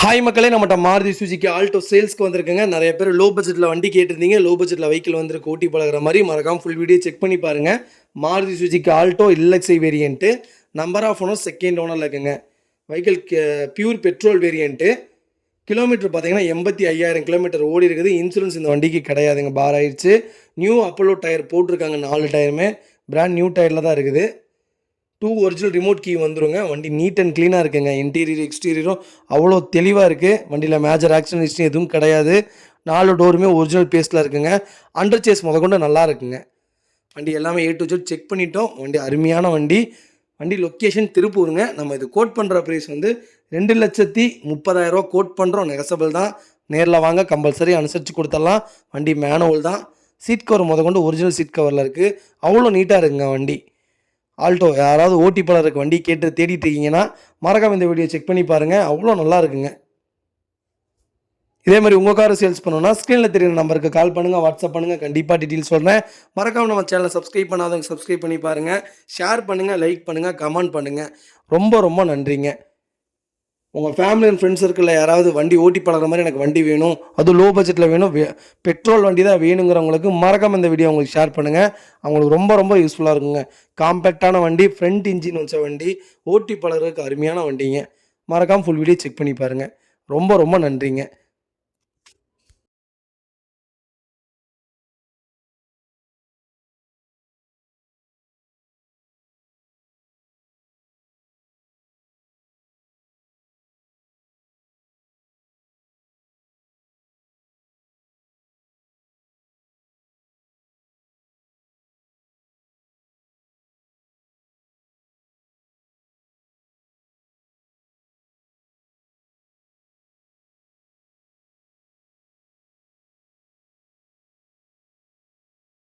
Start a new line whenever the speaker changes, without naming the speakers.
Hi மக்களே, நம்மகிட்ட Maruti Suzuki Alto சேல்ஸ்க்கு வந்திருக்குங்க. நிறைய பேர் லோ பட்ஜெட்டில் வண்டி கேட்டிருந்தீங்க. லோ பட்ஜெட்டில் வெஹிக்கிள் வந்திருக்கு ஓட்டி பழகிற மாதிரி. மறக்காமல் ஃபுல் வீடியோ செக் பண்ணி பாருங்கள். Maruti Suzuki Alto LXi variant, number of owner second ஓனரில் இருக்குங்க. Vehicle pure petrol variant. Kilometre பார்த்தீங்கன்னா 85,000 கிலோமீட்டர் ஓடி இருக்குது. இன்சூரன்ஸ் இந்த வண்டிக்கு கிடையாதுங்க, பார் ஆயிடுச்சு. நியூ அப்போலோ டயர் போட்டிருக்காங்க, 4 டயருமே பிராண்ட் நியூ டயரில் தான் இருக்குது. 2 ஒரிஜினல் ரிமோட் கீ வந்துருங்க. வண்டி நீட் அண்ட் க்ளீனாக இருக்குங்க. இன்டீரியர் எக்ஸ்டீரியரும் அவ்வளோ தெளிவாக இருக்குது. வண்டியில் மேஜர் ஆக்சிடென்ட் ஹிஸ்ட்ரி எதுவும் கிடையாது. 4 டோருமே ஒரிஜினல் பேஸ்ட்டில் இருக்குங்க. அண்டர் சேஸ் முதற்கொண்டு நல்லா இருக்குங்க. வண்டி எல்லாமே A to Z செக் பண்ணிட்டோம். வண்டி அருமையான வண்டி. வண்டி லொக்கேஷன் திருப்பூருங்க. நம்ம இது கோட் பண்ணுற ப்ரைஸ் வந்து 2,30,000 கோட் பண்ணுறோம். நெகசபிள் தான். நேரில் வாங்க, கம்பல்சரி அனுசரித்து கொடுத்துடலாம். வண்டி மேனுவல் தான். சீட் கவர் முதற்கொண்டு ஒரிஜினல் சீட் கவரில் இருக்குது. அவ்வளோ நீட்டாக இருக்குங்க வண்டி. ஆல்டோ யாராவது ஓட்டி பழருக்கு வண்டி கேட்டு தேடிட்டு இருக்கீங்கன்னா மறக்காம இந்த வீடியோ செக் பண்ணி பாருங்கள். அவ்வளோ நல்லா இருக்குங்க. இதே மாதிரி உங்கள் காரை சேல்ஸ் பண்ணணும்னா ஸ்க்ரீனில் தெரியுற நம்பருக்கு கால் பண்ணுங்கள், வாட்ஸ்அப் பண்ணுங்கள். கண்டிப்பாக டீட்டெயில்ஸ் சொல்கிறேன். மறக்காம நம்ம சேனலை சப்ஸ்கிரைப் பண்ணாதவங்க சப்ஸ்கிரைப் பண்ணி பாருங்கள். ஷேர் பண்ணுங்கள், லைக் பண்ணுங்கள், கமெண்ட் பண்ணுங்கள். ரொம்ப ரொம்ப நன்றிங்க. உங்கள் ஃபேமிலி அண்ட் ஃப்ரெண்ட்ஸ் சர்க்கிளில் யாராவது வண்டி ஓட்டி பழகிற மாதிரி எனக்கு வண்டி வேணும், அதுவும் லோ பட்ஜெட்டில் வேணும், பெட்ரோல் வண்டி தான் வேணுங்கிறவங்களுக்கு மறக்காமல் இந்த வீடியோ உங்களுக்கு ஷேர் பண்ணுங்கள். அவங்களுக்கு ரொம்ப ரொம்ப யூஸ்ஃபுல்லாக இருக்குங்க. காம்பேக்டான வண்டி, ஃப்ரண்ட் இன்ஜின் வச்ச வண்டி, ஓட்டி பழகிறதுக்கு அருமையான வண்டிங்க. மறக்காமல் ஃபுல் வீடியோ செக் பண்ணி பாருங்கள். ரொம்ப ரொம்ப நன்றிங்க.